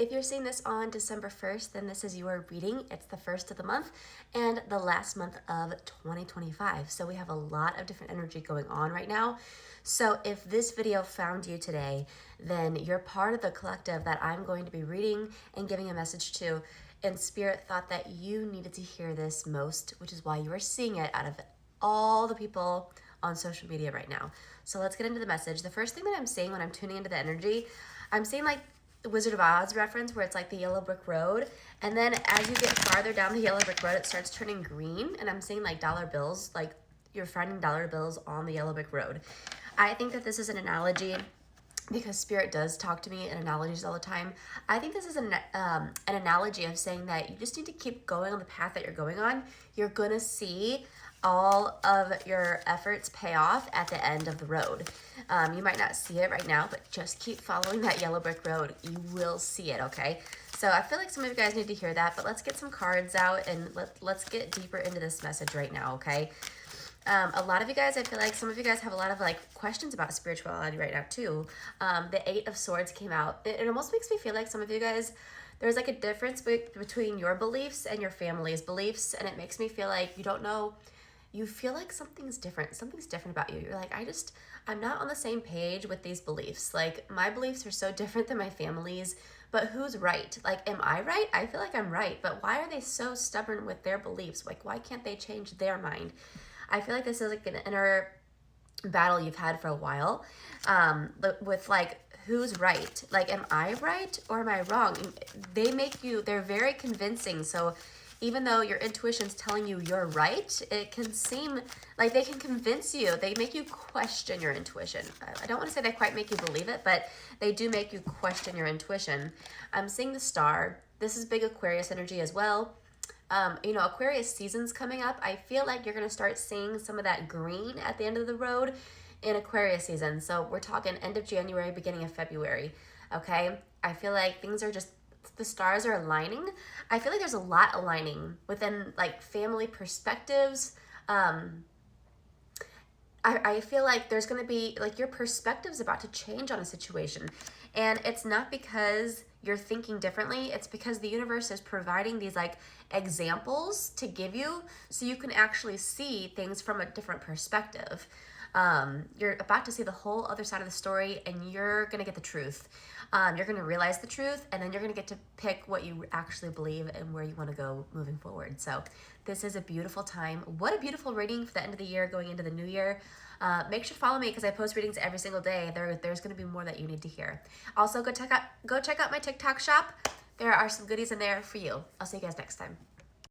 If you're seeing this on December 1st, then this is your reading. It's the first of the month and the last month of 2025. So we have a lot of different energy going on right now. So if this video found you today, then you're part of the collective that I'm going to be reading and giving a message to. And Spirit thought that you needed to hear this most, which is why you are seeing it out of all the people on social media right now. So let's get into the message. The first thing that I'm seeing when I'm tuning into the energy, I'm seeing like the Wizard of Oz reference where it's like the yellow brick road. And then as you get farther down the yellow brick road, it starts turning green. And I'm seeing like dollar bills, like you're finding dollar bills on the yellow brick road. I think that this is an analogy because Spirit does talk to me in analogies all the time. I think this is an analogy of saying that you just need to keep going on the path that you're going on. You're going to see all of your efforts pay off at the end of the road. You might not see it right now, but just keep following that yellow brick road. You will see it, okay? So I feel like some of you guys need to hear that, but let's get some cards out and let's get deeper into this message right now, okay? A lot of you guys, I feel like some of you guys have a lot of like questions about spirituality right now too. The Eight of Swords came out. It almost makes me feel like some of you guys, there's like a difference between your beliefs and your family's beliefs. And it makes me feel like you don't know, you feel like something's different about you. You're like, I'm not on the same page with these beliefs. Like my beliefs are so different than my family's, but who's right? Like, am I right? I feel like I'm right, but why are they so stubborn with their beliefs? Like, why can't they change their mind? I feel like this is like an inner battle you've had for a while, with like, who's right? Like, am I right or am I wrong? They're very convincing. So even though your intuition's telling you you're right, it can seem like they can convince you. They make you question your intuition. I don't want to say they quite make you believe it, but they do make you question your intuition. I'm seeing the Star. This is big Aquarius energy as well. Aquarius season's coming up. I feel like you're going to start seeing some of that green at the end of the road in Aquarius season. So we're talking end of January, beginning of February. Okay. I feel like things are just, the stars are aligning. I feel like there's a lot aligning within like family perspectives. I feel like there's going to be like your perspective's about to change on a situation. And it's not because you're thinking differently. It's because the universe is providing these like examples to give you so you can actually see things from a different perspective. You're about to see the whole other side of the story and you're going to get the truth. You're going to realize the truth and then you're going to get to pick what you actually believe and where you want to go moving forward. So this is a beautiful time. What a beautiful reading for the end of the year going into the new year. Make sure to follow me because I post readings every single day. There's going to be more that you need to hear. Also, go check out my TikTok shop. There are some goodies in there for you. I'll see you guys next time.